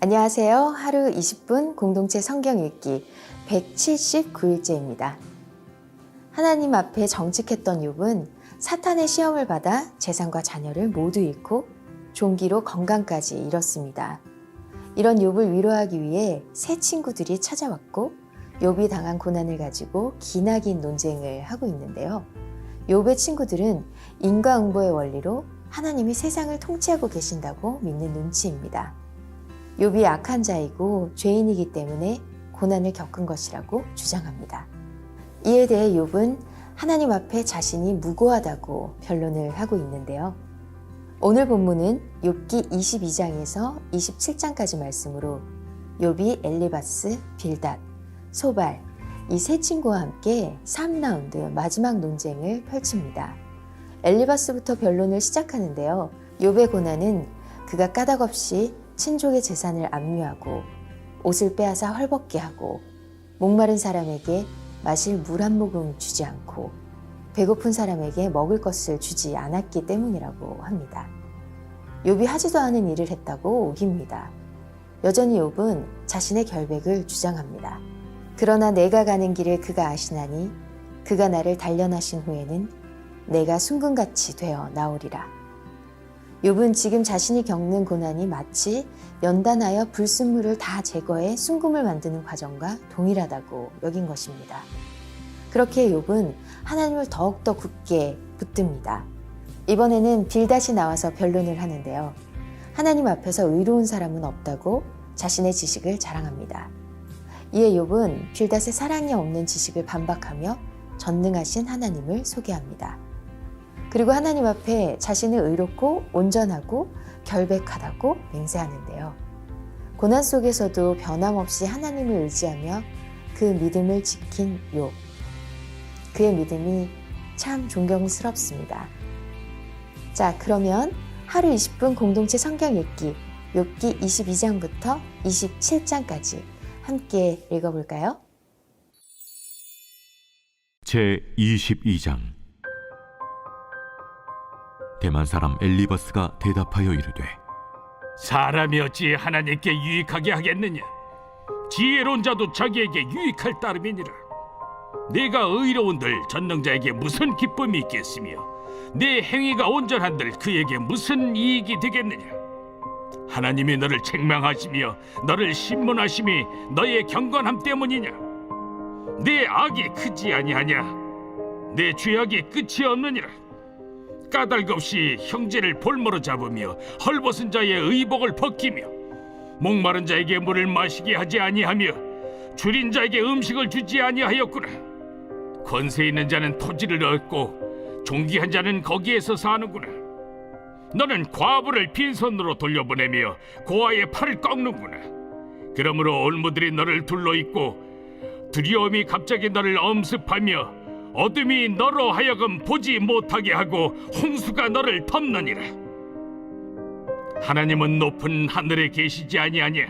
안녕하세요. 하루 20분 공동체 성경 읽기 179일째입니다. 하나님 앞에 정직했던 욥은 사탄의 시험을 받아 재산과 자녀를 모두 잃고 종기로 건강까지 잃었습니다. 이런 욥을 위로하기 위해 새 친구들이 찾아왔고 욥이 당한 고난을 가지고 기나긴 논쟁을 하고 있는데요. 욥의 친구들은 인과응보의 원리로 하나님이 세상을 통치하고 계신다고 믿는 눈치입니다. 욥이 악한 자이고 죄인이기 때문에 고난을 겪은 것이라고 주장합니다. 이에 대해 욥은 하나님 앞에 자신이 무고하다고 변론을 하고 있는데요. 오늘 본문은 욥기 22장에서 27장까지 말씀으로 욥이 엘리바스, 빌닷, 소발 이 세 친구와 함께 3라운드 마지막 논쟁을 펼칩니다. 엘리바스부터 변론을 시작하는데요. 욥의 고난은 그가 까닭없이 친족의 재산을 압류하고 옷을 빼앗아 헐벗게 하고 목마른 사람에게 마실 물 한 모금 주지 않고 배고픈 사람에게 먹을 것을 주지 않았기 때문이라고 합니다. 욥이 하지도 않은 일을 했다고 우깁니다. 여전히 욥은 자신의 결백을 주장합니다. 그러나 내가 가는 길을 그가 아시나니 그가 나를 단련하신 후에는 내가 순금같이 되어 나오리라. 욥은 지금 자신이 겪는 고난이 마치 연단하여 불순물을 다 제거해 순금을 만드는 과정과 동일하다고 여긴 것입니다. 그렇게 욥은 하나님을 더욱더 굳게 붙듭니다. 이번에는 빌닷이 나와서 변론을 하는데요. 하나님 앞에서 의로운 사람은 없다고 자신의 지식을 자랑합니다. 이에 욥은 빌닷의 사랑이 없는 지식을 반박하며 전능하신 하나님을 소개합니다. 그리고 하나님 앞에 자신을 의롭고 온전하고 결백하다고 맹세하는데요. 고난 속에서도 변함없이 하나님을 의지하며 그 믿음을 지킨 욥. 그의 믿음이 참 존경스럽습니다. 자, 그러면 하루 20분 공동체 성경 읽기 욥기 22장부터 27장까지 함께 읽어볼까요? 제22장 대만 사람 엘리바스가 대답하여 이르되 사람이 어찌 하나님께 유익하게 하겠느냐? 지혜로운 자도 자기에게 유익할 따름이니라. 내가 의로운들 전능자에게 무슨 기쁨이 있겠으며 내 행위가 온전한들 그에게 무슨 이익이 되겠느냐? 하나님이 너를 책망하시며 너를 신문하심이 너의 경건함 때문이냐? 내 악이 크지 아니하냐? 내 죄악이 끝이 없느니라. 까닭 없이 형제를 볼모로 잡으며 헐벗은 자의 의복을 벗기며 목마른 자에게 물을 마시게 하지 아니하며 줄인 자에게 음식을 주지 아니하였구나. 권세 있는 자는 토지를 얻고 존귀한 자는 거기에서 사는구나. 너는 과부를 빈손으로 돌려보내며 고아의 팔을 꺾는구나. 그러므로 올무들이 너를 둘러있고 두려움이 갑자기 너를 엄습하며 어둠이 너로 하여금 보지 못하게 하고 홍수가 너를 덮느니라. 하나님은 높은 하늘에 계시지 아니하냐?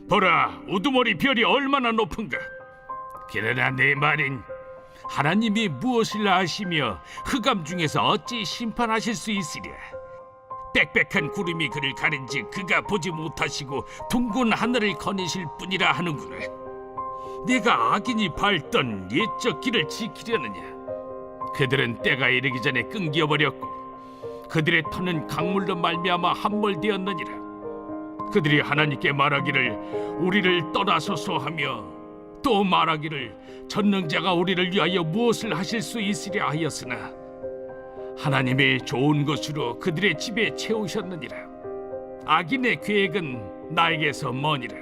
보라, 우두머리 별이 얼마나 높은가? 그러나 내 말인 하나님이 무엇을 아시며 흑암 중에서 어찌 심판하실 수 있으랴? 빽빽한 구름이 그를 가린지 그가 보지 못하시고 둥근 하늘을 거니실 뿐이라 하는구나. 네가 악인이 밟던 옛적 길을 지키려느냐? 그들은 때가 이르기 전에 끊겨버렸고 그들의 터는 강물로 말미암아 함몰되었느니라. 그들이 하나님께 말하기를 우리를 떠나소서 하며 또 말하기를 전능자가 우리를 위하여 무엇을 하실 수 있으랴 하였으나 하나님의 좋은 것으로 그들의 집에 채우셨느니라. 악인의 계획은 나에게서 머니라.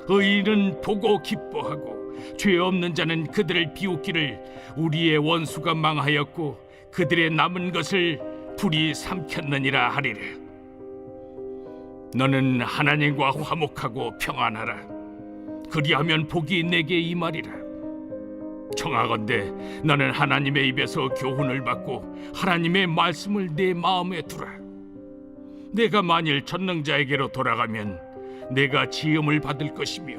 의인은 보고 기뻐하고 죄 없는 자는 그들을 비웃기를 우리의 원수가 망하였고 그들의 남은 것을 불이 삼켰느니라 하리라. 너는 하나님과 화목하고 평안하라. 그리하면 복이 내게 임하리라. 청하건대 너는 하나님의 입에서 교훈을 받고 하나님의 말씀을 내 마음에 두라. 내가 만일 전능자에게로 돌아가면 내가 지음을 받을 것이며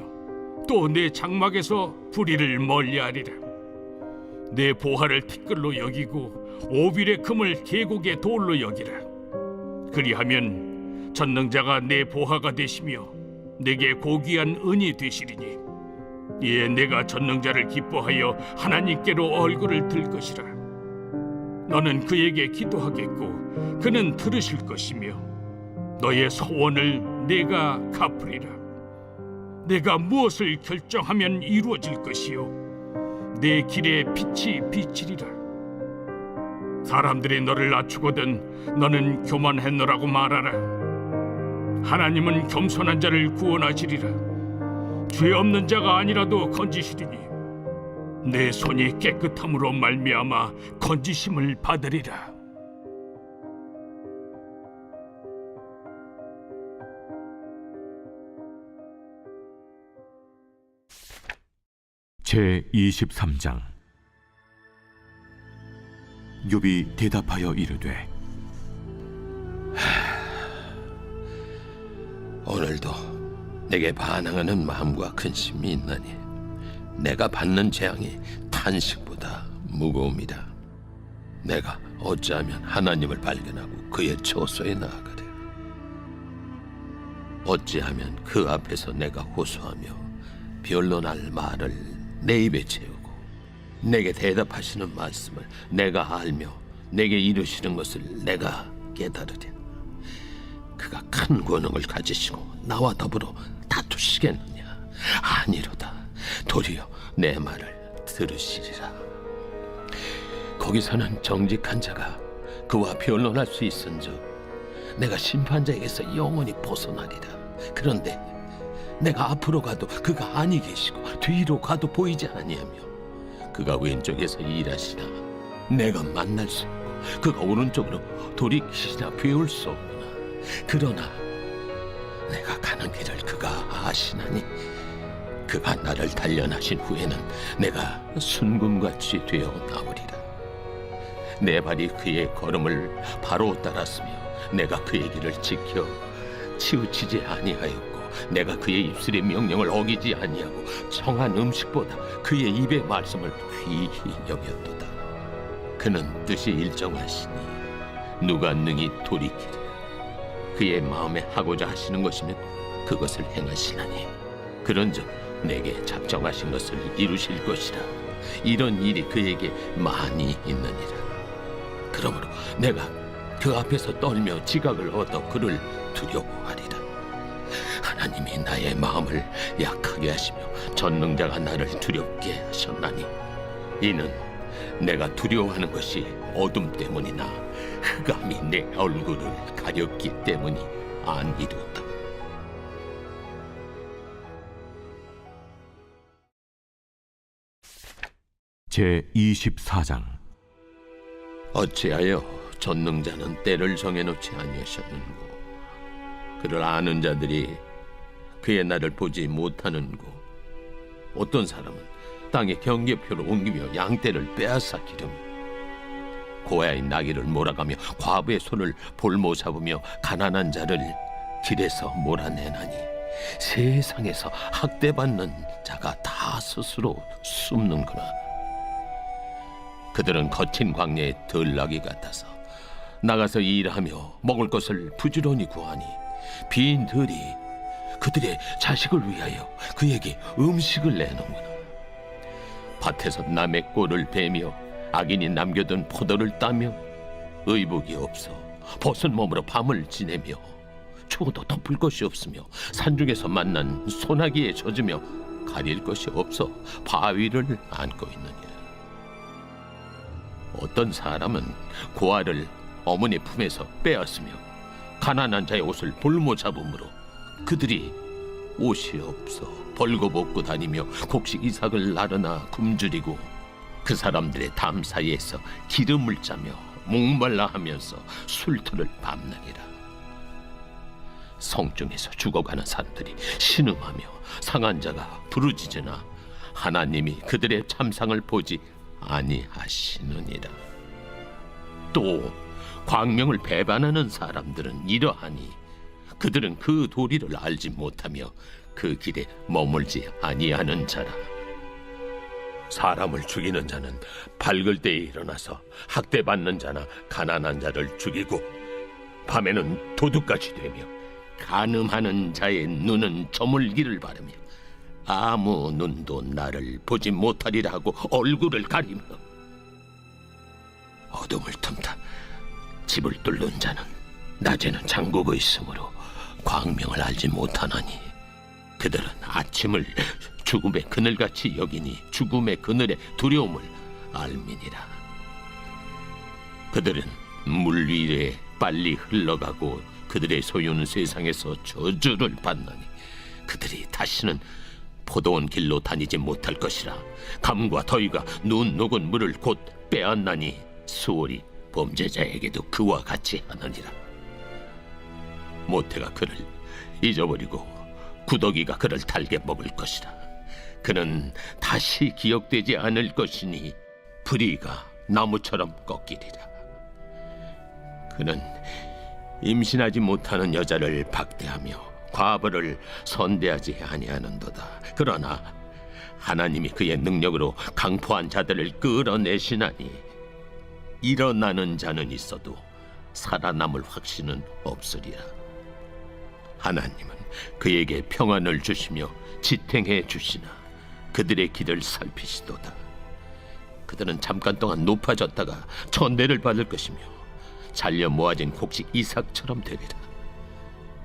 또 내 장막에서 불의를 멀리하리라. 내 보화를 티끌로 여기고 오빌의 금을 계곡의 돌로 여기라. 그리하면 전능자가 내 보화가 되시며 내게 고귀한 은이 되시리니 이에 내가 전능자를 기뻐하여 하나님께로 얼굴을 들 것이라. 너는 그에게 기도하겠고 그는 들으실 것이며 너의 소원을 내가 갚으리라. 내가 무엇을 결정하면 이루어질 것이요 내 길에 빛이 비치리라. 사람들이 너를 낮추거든 너는 교만했노라고 말하라. 하나님은 겸손한 자를 구원하시리라. 죄 없는 자가 아니라도 건지시리니 내 손이 깨끗함으로 말미암아 건지심을 받으리라. 제 23장. 욥이 대답하여 이르되 오늘도 내게 반항하는 마음과 근심이 있나니 내가 받는 재앙이 탄식보다 무거움이라. 내가 어찌하면 하나님을 발견하고 그의 처소에 나아가랴. 어찌하면 그 앞에서 내가 호소하며 변론할 말을 내 입에 채우고 내게 대답하시는 말씀을 내가 알며 내게 이루시는 것을 내가 깨달으랴. 그가 큰 권능을 가지시고 나와 더불어 다투시겠느냐? 아니로다. 도리어 내 말을 들으시리라. 거기서는 정직한 자가 그와 변론할 수 있은즉 내가 심판자에게서 영원히 벗어나리라. 그런데 내가 앞으로 가도 그가 아니 계시고 뒤로 가도 보이지 아니하며 그가 왼쪽에서 일하시나 내가 만날 수 없고 그가 오른쪽으로 돌이키시나 배울 수 없구나. 그러나 내가 가는 길을 그가 아시나니 그가 나를 단련하신 후에는 내가 순금같이 되어 나오리라. 내 발이 그의 걸음을 바로 따랐으며 내가 그의 길을 지켜 치우치지 아니하였고 내가 그의 입술의 명령을 어기지 아니하고 청한 음식보다 그의 입의 말씀을 귀히 여겼도다. 그는 뜻이 일정하시니 누가 능히 돌이키리라. 그의 마음에 하고자 하시는 것이면 그것을 행하시나니 그런즉 내게 작정하신 것을 이루실 것이라. 이런 일이 그에게 많이 있느니라. 그러므로 내가 그 앞에서 떨며 지각을 얻어 그를 두려워하리라. 하나님이 나의 마음을 약하게 하시며 전능자가 나를 두렵게 하셨나니 이는 내가 두려워하는 것이 어둠 때문이나 흑암이 내 얼굴을 가렸기 때문이 아니로다. 제 24장. 어찌하여 전능자는 때를 정해놓지 아니하셨는고 그를 아는 자들이 그의 날을 보지 못하는고 어떤 사람은 땅에 경계표를 옮기며 양떼를 빼앗아 기르며 고아의 나귀를 몰아가며 과부의 손을 볼모 잡으며 가난한 자를 길에서 몰아내나니 세상에서 학대받는 자가 다 스스로 숨는구나. 그들은 거친 광야의 들나귀 같아서 나가서 일하며 먹을 것을 부지런히 구하니 빈 들이 그들의 자식을 위하여 그에게 음식을 내놓는구나. 밭에서 남의 꼴을 베며 악인이 남겨둔 포도를 따며 의복이 없어 벗은 몸으로 밤을 지내며 추워도 덮을 것이 없으며 산중에서 만난 소나기에 젖으며 가릴 것이 없어 바위를 안고 있느니라. 어떤 사람은 고아를 어머니 품에서 빼앗으며 가난한 자의 옷을 볼모 잡음으로 그들이 옷이 없어 벌거벗고 다니며 곡식 이삭을 나르나 굶주리고 그 사람들의 담 사이에서 기름을 짜며 목말라 하면서 술터를 밤낮이라. 성중에서 죽어가는 사람들이 신음하며 상한 자가 부르짖으나 하나님이 그들의 참상을 보지 아니하시느니라. 또 광명을 배반하는 사람들은 이러하니 그들은 그 도리를 알지 못하며 그 길에 머물지 아니하는 자라. 사람을 죽이는 자는 밝을 때에 일어나서 학대받는 자나 가난한 자를 죽이고 밤에는 도둑같이 되며 간음하는 자의 눈은 저물기를 바라며 아무 눈도 나를 보지 못하리라 하고 얼굴을 가리며 어둠을 틈타 집을 뚫는 자는 낮에는 잠그고 있으므로 광명을 알지 못하나니 그들은 아침을 죽음의 그늘같이 여기니 죽음의 그늘의 두려움을 알미니라. 그들은 물 위에 빨리 흘러가고 그들의 소유는 세상에서 저주를 받나니 그들이 다시는 포도원 길로 다니지 못할 것이라. 감과 더위가 눈 녹은 물을 곧 빼앗나니 수월이 범죄자에게도 그와 같이 하느니라. 모태가 그를 잊어버리고 구더기가 그를 달게 먹을 것이라. 그는 다시 기억되지 않을 것이니 불의가 나무처럼 꺾이리라. 그는 임신하지 못하는 여자를 박대하며 과부를 선대하지 아니하는도다. 그러나 하나님이 그의 능력으로 강포한 자들을 끌어내시나니 일어나는 자는 있어도 살아남을 확신은 없으리라. 하나님은 그에게 평안을 주시며 지탱해 주시나 그들의 길을 살피시도다. 그들은 잠깐 동안 높아졌다가 천대를 받을 것이며 잘려 모아진 곡식 이삭처럼 되리라.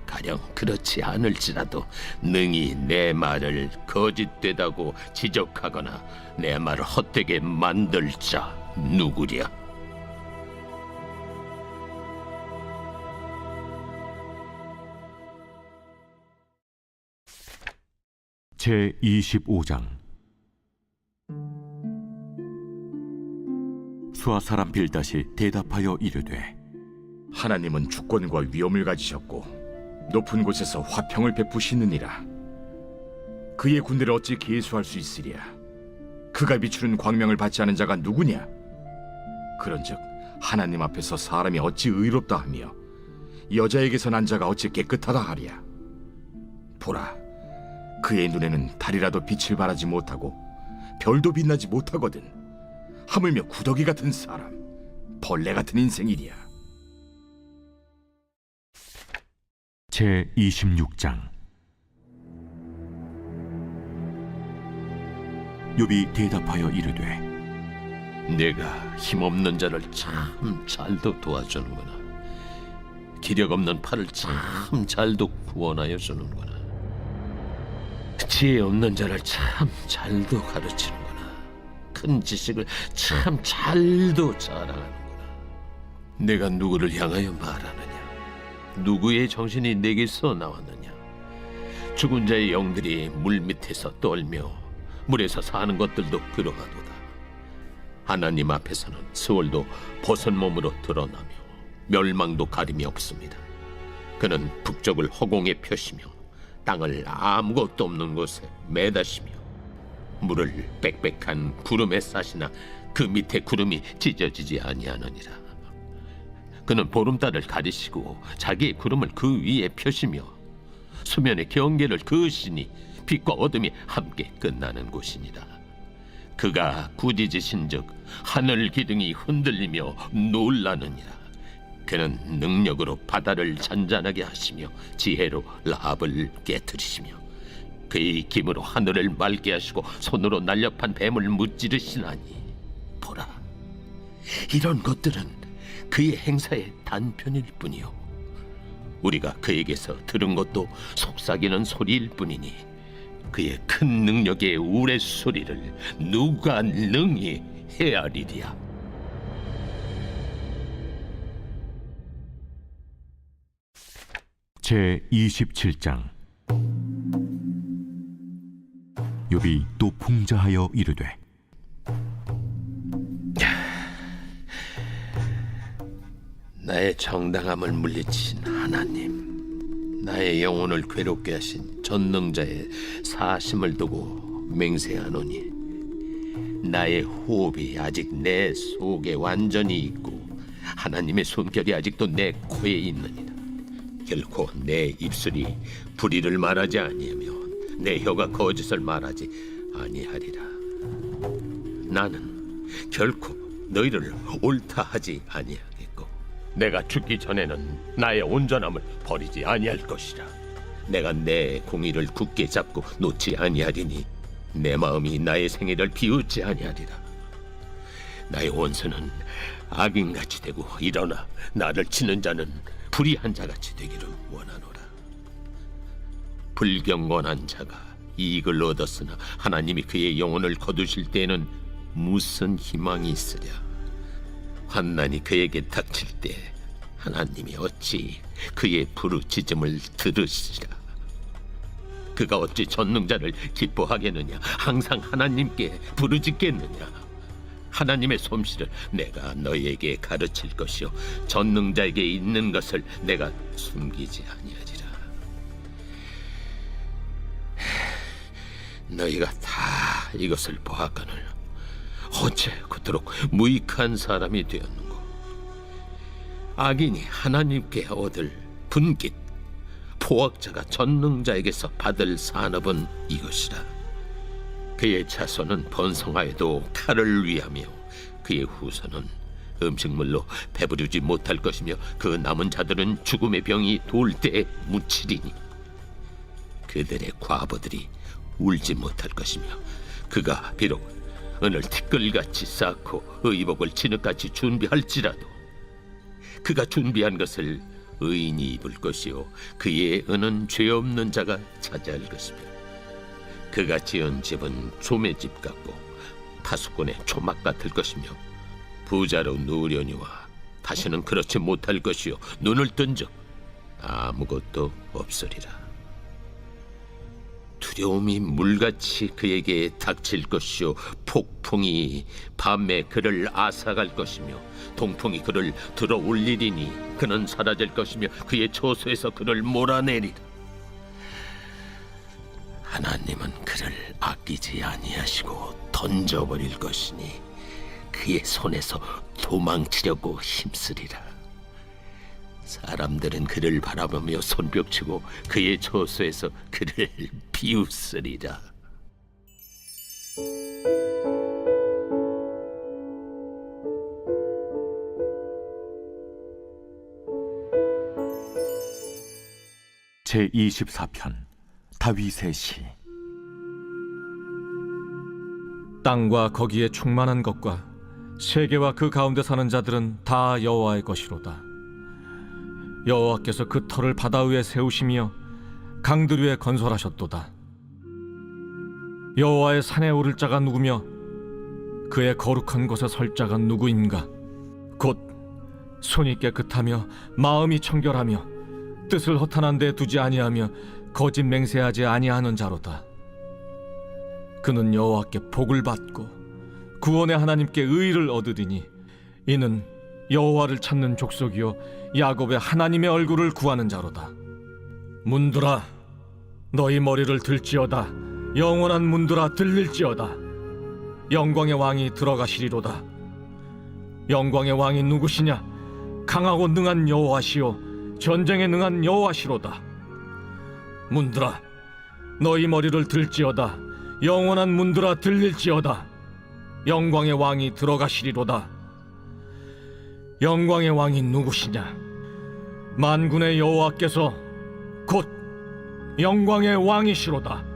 가령 그렇지 않을지라도 능히 내 말을 거짓되다고 지적하거나 내 말을 헛되게 만들 자 누구랴. 제25장 수아 사람 빌닷이 대답하여 이르되 하나님은 주권과 위엄을 가지셨고 높은 곳에서 화평을 베푸시느니라. 그의 군대를 어찌 계수할 수 있으랴. 그가 비추는 광명을 받지 않은 자가 누구냐. 그런즉 하나님 앞에서 사람이 어찌 의롭다 하며 여자에게서 난 자가 어찌 깨끗하다 하랴. 보라, 그의 눈에는 달이라도 빛을 발하지 못하고 별도 빛나지 못하거든. 하물며 구더기 같은 사람, 벌레 같은 인생이랴. 제26장 욥이 대답하여 이르되 내가 힘없는 자를 참 잘도 도와주는구나. 기력 없는 팔을 참 잘도 구원하여 주는구나. 지혜 없는 자를 참 잘도 가르치는구나. 큰 지식을 참 잘도 자랑하는구나. 내가 누구를 향하여 말하느냐? 누구의 정신이 내게서 나왔느냐? 죽은 자의 영들이 물 밑에서 떨며 물에서 사는 것들도 그러하도다. 하나님 앞에서는 스월도 벗은 몸으로 드러나며 멸망도 가림이 없습니다. 그는 북쪽을 허공에 펴시며 땅을 아무것도 없는 곳에 매다시며 물을 빽빽한 구름에 싸시나 그 밑에 구름이 찢어지지 아니하느니라. 그는 보름달을 가리시고 자기의 구름을 그 위에 펴시며 수면의 경계를 그으시니 빛과 어둠이 함께 끝나는 곳이니라. 그가 꾸짖으신즉 하늘 기둥이 흔들리며 놀라느니라. 그는 능력으로 바다를 잔잔하게 하시며 지혜로 라합을 깨트리시며 그의 힘으로 하늘을 맑게 하시고 손으로 날렵한 뱀을 무찌르시나니 보라, 이런 것들은 그의 행사의 단편일 뿐이요 우리가 그에게서 들은 것도 속삭이는 소리일 뿐이니 그의 큰 능력의 우레소리를 누가 능히 헤아리랴. 제27장 욥이 또 풍자하여 이르되 나의 정당함을 물리친 하나님, 나의 영혼을 괴롭게 하신 전능자의 사심을 두고 맹세하노니 나의 호흡이 아직 내 속에 완전히 있고 하나님의 숨결이 아직도 내 코에 있느니라. 결코 내 입술이 불의를 말하지 아니하며 내 혀가 거짓을 말하지 아니하리라. 나는 결코 너희를 옳다 하지 아니하겠고 내가 죽기 전에는 나의 온전함을 버리지 아니할 것이라. 내가 내 공의를 굳게 잡고 놓지 아니하리니 내 마음이 나의 생애를 비웃지 아니하리라. 나의 원수는 악인같이 되고 일어나 나를 치는 자는 불의한 자같이 되기를 원하노라. 불경건한 자가 이익을 얻었으나 하나님이 그의 영혼을 거두실 때에는 무슨 희망이 있으랴. 환난이 그에게 닥칠 때 하나님이 어찌 그의 부르짖음을 들으시리라. 그가 어찌 전능자를 기뻐하겠느냐. 항상 하나님께 부르짖겠느냐. 하나님의 솜씨를 내가 너희에게 가르칠 것이요 전능자에게 있는 것을 내가 숨기지 아니하리라. 너희가 다 이것을 보았거늘 어째 그토록 무익한 사람이 되었는고. 악인이 하나님께 얻을 분깃, 포악자가 전능자에게서 받을 산업은 이것이라. 그의 자손은 번성하여도 칼을 위하며 그의 후손은 음식물로 배부르지 못할 것이며 그 남은 자들은 죽음의 병이 돌 때에 묻히리니 그들의 과부들이 울지 못할 것이며 그가 비록 은을 티끌같이 쌓고 의복을 진흙같이 준비할지라도 그가 준비한 것을 의인이 입을 것이요 그의 은은 죄 없는 자가 차지할 것이며 그가 지은 집은 조매 집 같고 파수꾼의 초막 같을 것이며 부자로 누우려니와 다시는 그렇지 못할 것이요 눈을 뜬즉 아무것도 없으리라. 두려움이 물같이 그에게 닥칠 것이요 폭풍이 밤에 그를 앗아갈 것이며 동풍이 그를 들어 올리리니 그는 사라질 것이며 그의 처소에서 그를 몰아내리라. 하나님은 그를 아끼지 아니하시고 던져버릴 것이니 그의 손에서 도망치려고 힘쓰리라. 사람들은 그를 바라보며 손뼉치고 그의 처소에서 그를 비웃으리라. 제24편 다윗의 시. 땅과 거기에 충만한 것과 세계와 그 가운데 사는 자들은 다 여호와의 것이로다. 여호와께서 그 터를 바다 위에 세우시며 강들 위에 건설하셨도다. 여호와의 산에 오를 자가 누구며 그의 거룩한 곳에 설 자가 누구인가? 곧 손이 깨끗하며 마음이 청결하며 뜻을 허탄한 데 두지 아니하며 거짓 맹세하지 아니하는 자로다. 그는 여호와께 복을 받고 구원의 하나님께 의를 얻으리니 이는 여호와를 찾는 족속이요 야곱의 하나님의 얼굴을 구하는 자로다. 문들아 너희 머리를 들지어다. 영원한 문들아 들릴지어다. 영광의 왕이 들어가시리로다. 영광의 왕이 누구시냐? 강하고 능한 여호와시요 전쟁에 능한 여호와시로다. 문들아 너희 머리를 들지어다. 영원한 문들아 들릴지어다. 영광의 왕이 들어가시리로다. 영광의 왕이 누구시냐? 만군의 여호와께서 곧 영광의 왕이시로다.